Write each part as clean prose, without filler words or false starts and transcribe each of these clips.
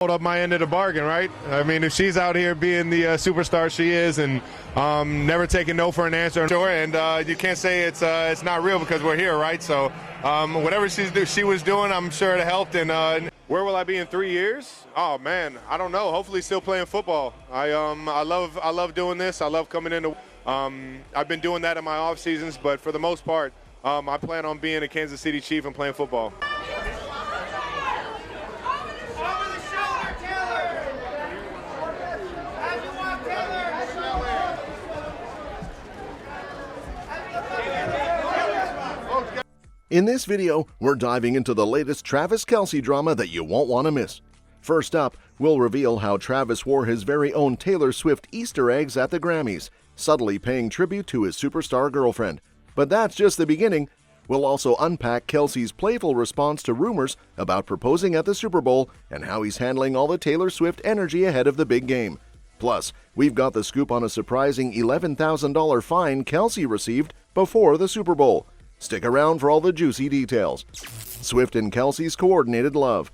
hold up my end of the bargain, right? I mean, if she's out here being the superstar she is and never taking no for an answer, and you can't say it's not real because we're here, right? So whatever she was doing, I'm sure it helped. And where will I be in 3 years? Oh man, I don't know. Hopefully, still playing football. I love doing this. I love coming into. I've been doing that in my off seasons, but for the most part, I plan on being a Kansas City Chief and playing football. In this video, we're diving into the latest Travis Kelce drama that you won't want to miss. First up, we'll reveal how Travis wore his very own Taylor Swift Easter eggs at the Grammys, subtly paying tribute to his superstar girlfriend. But that's just the beginning. We'll also unpack Kelce's playful response to rumors about proposing at the Super Bowl and how he's handling all the Taylor Swift energy ahead of the big game. Plus, we've got the scoop on a surprising $11,000 fine Kelce received before the Super Bowl. Stick around for all the juicy details. Swift and Kelce's coordinated love.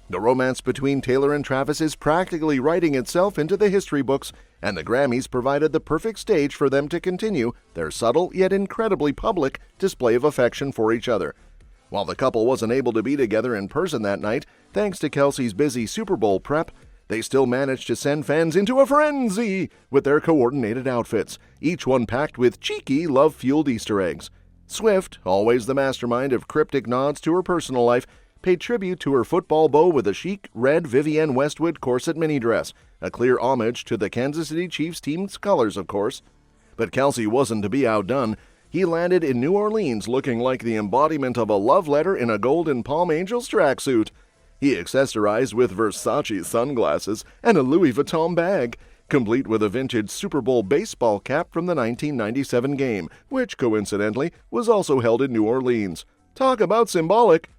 The romance between Taylor and Travis is practically writing itself into the history books, and the Grammys provided the perfect stage for them to continue their subtle yet incredibly public display of affection for each other. While the couple wasn't able to be together in person that night, thanks to Kelce's busy Super Bowl prep, they still managed to send fans into a frenzy with their coordinated outfits, each one packed with cheeky, love-fueled Easter eggs. Swift, always the mastermind of cryptic nods to her personal life, paid tribute to her football beau with a chic red Vivienne Westwood corset minidress, a clear homage to the Kansas City Chiefs team's colors, of course. But Kelce wasn't to be outdone. He landed in New Orleans looking like the embodiment of a love letter in a golden Palm Angels tracksuit. He accessorized with Versace sunglasses and a Louis Vuitton bag, complete with a vintage Super Bowl baseball cap from the 1997 game, which coincidentally was also held in New Orleans. Talk about symbolic.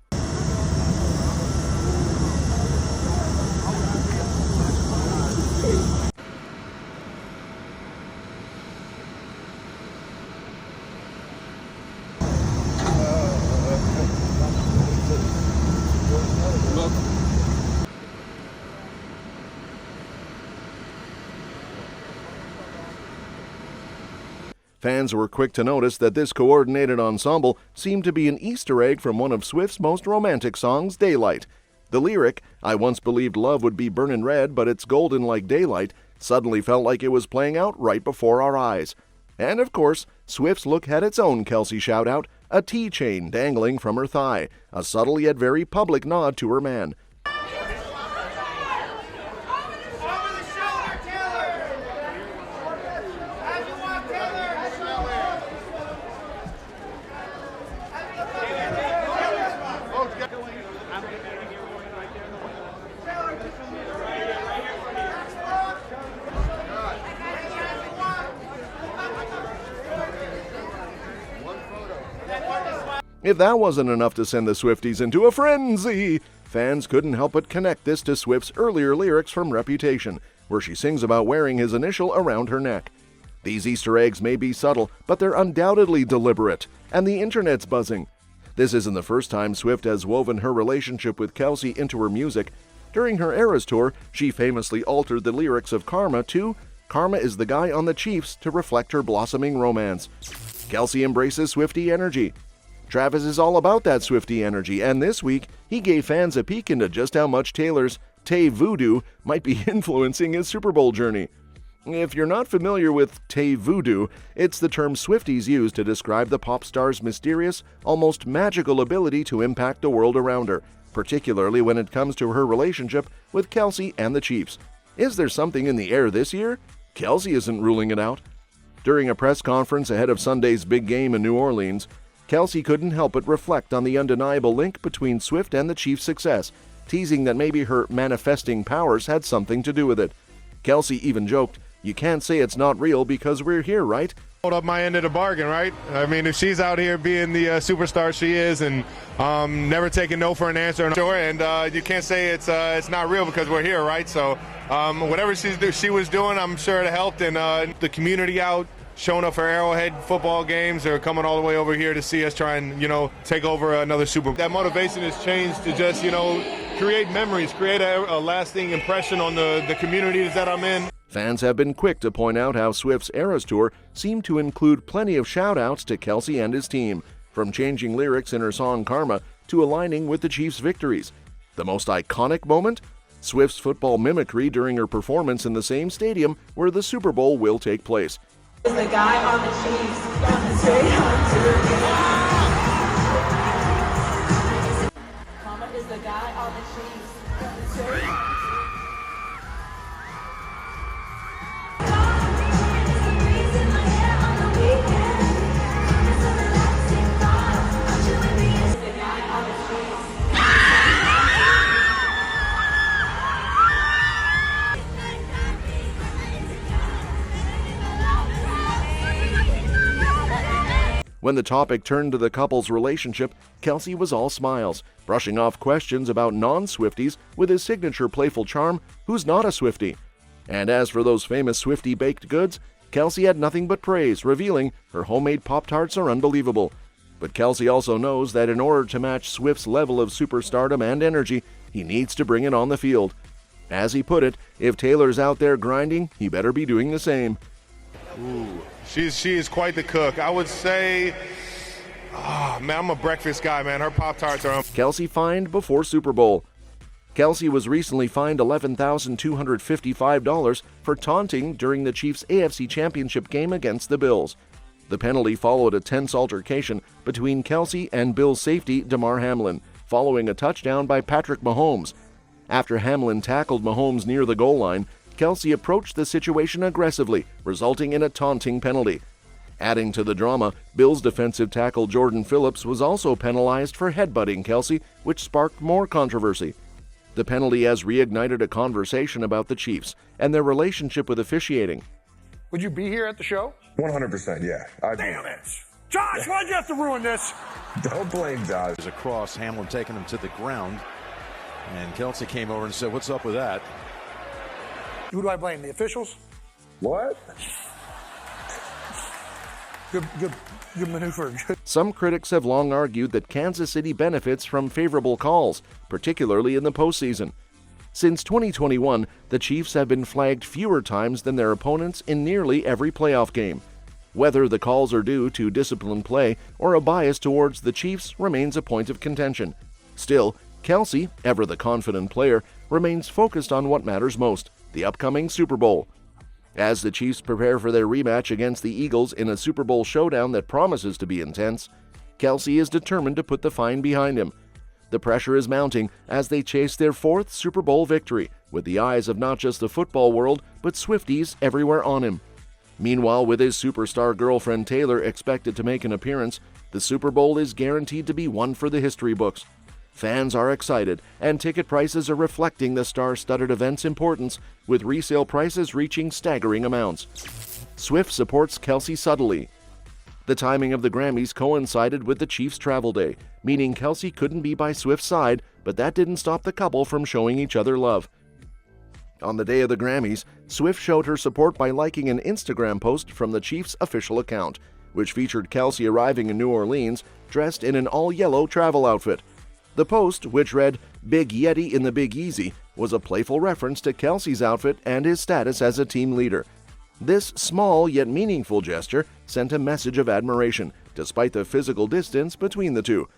Fans were quick to notice that this coordinated ensemble seemed to be an Easter egg from one of Swift's most romantic songs, Daylight. The lyric, "I once believed love would be burnin' red, but it's golden like daylight," suddenly felt like it was playing out right before our eyes. And of course, Swift's look had its own Kelce shout-out, a T-chain dangling from her thigh, a subtle yet very public nod to her man. If that wasn't enough to send the Swifties into a frenzy, fans couldn't help but connect this to Swift's earlier lyrics from Reputation, where she sings about wearing his initial around her neck. These Easter eggs may be subtle, but they're undoubtedly deliberate, and the internet's buzzing. This isn't the first time Swift has woven her relationship with Kelce into her music. During her Eras tour, she famously altered the lyrics of Karma to "Karma is the guy on the Chiefs" to reflect her blossoming romance. Kelce embraces Swiftie energy. Travis is all about that Swiftie energy, and this week, he gave fans a peek into just how much Taylor's Tay Voodoo might be influencing his Super Bowl journey. If you're not familiar with Tay Voodoo, it's the term Swifties use to describe the pop star's mysterious, almost magical ability to impact the world around her, particularly when it comes to her relationship with Kelce and the Chiefs. Is there something in the air this year? Kelce isn't ruling it out. During a press conference ahead of Sunday's big game in New Orleans, Kelce couldn't help but reflect on the undeniable link between Swift and the Chiefs' success, teasing that maybe her manifesting powers had something to do with it. Kelce even joked, "You can't say it's not real because we're here, right?" Hold up my end of the bargain, right? I mean, if she's out here being the superstar she is and never taking no for an answer, and you can't say it's not real because we're here, right? So whatever she was doing, I'm sure it helped, and the community out showing up for Arrowhead football games or coming all the way over here to see us try and, take over another Super Bowl. That motivation has changed to just, create memories, create a lasting impression on the communities that I'm in. Fans have been quick to point out how Swift's Eras Tour seemed to include plenty of shout-outs to Kelce and his team, from changing lyrics in her song Karma to aligning with the Chiefs' victories. The most iconic moment? Swift's football mimicry during her performance in the same stadium where the Super Bowl will take place. Is the guy on the Chiefs going straight on to Mama is the guy on the Chiefs going straight on to When the topic turned to the couple's relationship, Kelce was all smiles, brushing off questions about non-Swifties with his signature playful charm, "Who's not a Swiftie?" And as for those famous Swifty baked goods, Kelce had nothing but praise, revealing her homemade Pop-Tarts are unbelievable. But Kelce also knows that in order to match Swift's level of superstardom and energy, he needs to bring it on the field. As he put it, if Taylor's out there grinding, he better be doing the same. Ooh, she is quite the cook. I would say, man, I'm a breakfast guy, man. Her Pop-Tarts are Kelce fined before Super Bowl. Kelce was recently fined $11,255 for taunting during the Chiefs' AFC Championship game against the Bills. The penalty followed a tense altercation between Kelce and Bills safety Damar Hamlin, following a touchdown by Patrick Mahomes. After Hamlin tackled Mahomes near the goal line, Kelce approached the situation aggressively, resulting in a taunting penalty. Adding to the drama, Bills defensive tackle Jordan Phillips was also penalized for headbutting Kelce, which sparked more controversy. The penalty has reignited a conversation about the Chiefs and their relationship with officiating. Would you be here at the show? 100%, yeah. Damn it! Josh, why'd you have to ruin this? Don't blame Josh. Across, Hamlin taking him to the ground, and Kelce came over and said, "What's up with that?" Who do I blame? The officials? What? Good maneuver. Some critics have long argued that Kansas City benefits from favorable calls, particularly in the postseason. Since 2021, the Chiefs have been flagged fewer times than their opponents in nearly every playoff game. Whether the calls are due to disciplined play or a bias towards the Chiefs remains a point of contention. Still, Kelce, ever the confident player, remains focused on what matters most: the upcoming Super Bowl. As the Chiefs prepare for their rematch against the Eagles in a Super Bowl showdown that promises to be intense, Kelce is determined to put the fine behind him. The pressure is mounting as they chase their fourth Super Bowl victory, with the eyes of not just the football world, but Swifties everywhere on him. Meanwhile, with his superstar girlfriend Taylor expected to make an appearance, the Super Bowl is guaranteed to be one for the history books. Fans are excited, and ticket prices are reflecting the star-studded event's importance, with resale prices reaching staggering amounts. Swift supports Kelce subtly. The timing of the Grammys coincided with the Chiefs' travel day, meaning Kelce couldn't be by Swift's side, but that didn't stop the couple from showing each other love. On the day of the Grammys, Swift showed her support by liking an Instagram post from the Chiefs' official account, which featured Kelce arriving in New Orleans dressed in an all-yellow travel outfit. The post, which read, "Big Yeti in the Big Easy," was a playful reference to Kelce's outfit and his status as a team leader. This small yet meaningful gesture sent a message of admiration, despite the physical distance between the two.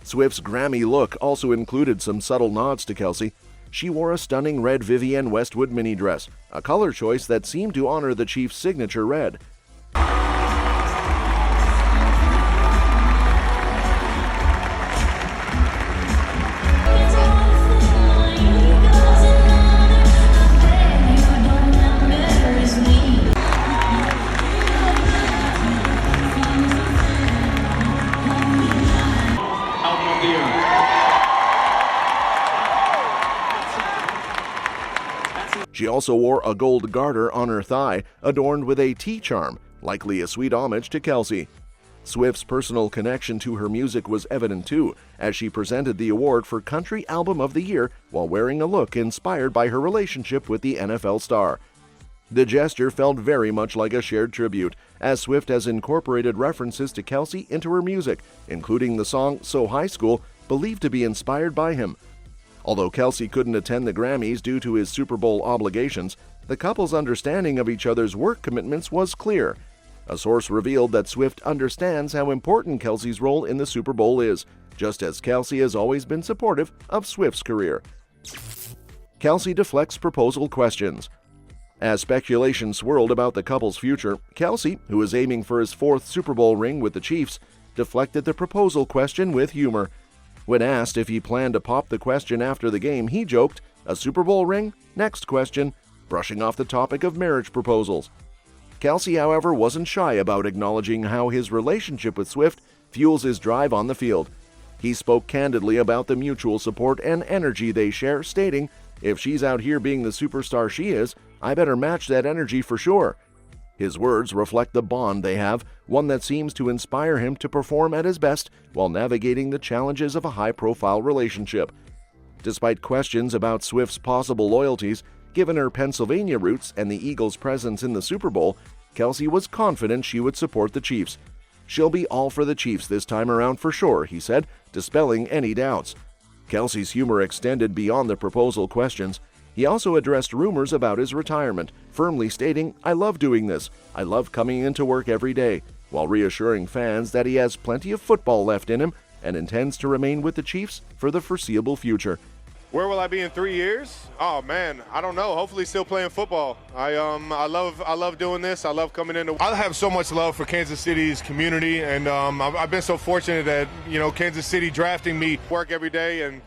Swift's Grammy look also included some subtle nods to Kelce. She wore a stunning red Vivienne Westwood minidress, a color choice that seemed to honor the Chiefs' signature red. She also wore a gold garter on her thigh, adorned with a T-charm, likely a sweet homage to Kelce. Swift's personal connection to her music was evident too, as she presented the award for Country Album of the Year while wearing a look inspired by her relationship with the NFL star. The gesture felt very much like a shared tribute, as Swift has incorporated references to Kelce into her music, including the song "So High School," believed to be inspired by him. Although Kelce couldn't attend the Grammys due to his Super Bowl obligations, the couple's understanding of each other's work commitments was clear. A source revealed that Swift understands how important Kelce's role in the Super Bowl is, just as Kelce has always been supportive of Swift's career. Kelce deflects proposal questions. As speculation swirled about the couple's future, Kelce, who is aiming for his 4th Super Bowl ring with the Chiefs, deflected the proposal question with humor. When asked if he planned to pop the question after the game, he joked, "A Super Bowl ring? Next question," brushing off the topic of marriage proposals. Kelce, however, wasn't shy about acknowledging how his relationship with Swift fuels his drive on the field. He spoke candidly about the mutual support and energy they share, stating, "If she's out here being the superstar she is, I better match that energy for sure." His words reflect the bond they have, one that seems to inspire him to perform at his best while navigating the challenges of a high-profile relationship. Despite questions about Swift's possible loyalties, given her Pennsylvania roots and the Eagles' presence in the Super Bowl, Kelce was confident she would support the Chiefs. "She'll be all for the Chiefs this time around for sure," he said, dispelling any doubts. Kelce's humor extended beyond the proposal questions. He also addressed rumors about his retirement, firmly stating, "I love doing this. I love coming into work every day," while reassuring fans that he has plenty of football left in him and intends to remain with the Chiefs for the foreseeable future. Where will I be in 3 years? Oh man, I don't know. Hopefully, still playing football. I love doing this. I love coming in. I have so much love for Kansas City's community, and I've been so fortunate that Kansas City drafting me, work every day, and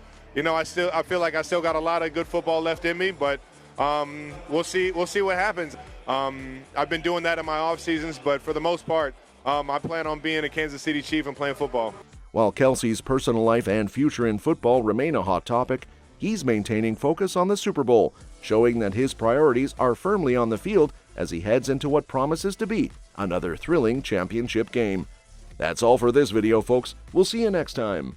I feel like I still got a lot of good football left in me. But we'll see what happens. I've been doing that in my off seasons, but for the most part, I plan on being a Kansas City Chief and playing football. While Kelce's personal life and future in football remain a hot topic, he's maintaining focus on the Super Bowl, showing that his priorities are firmly on the field as he heads into what promises to be another thrilling championship game. That's all for this video, folks. We'll see you next time.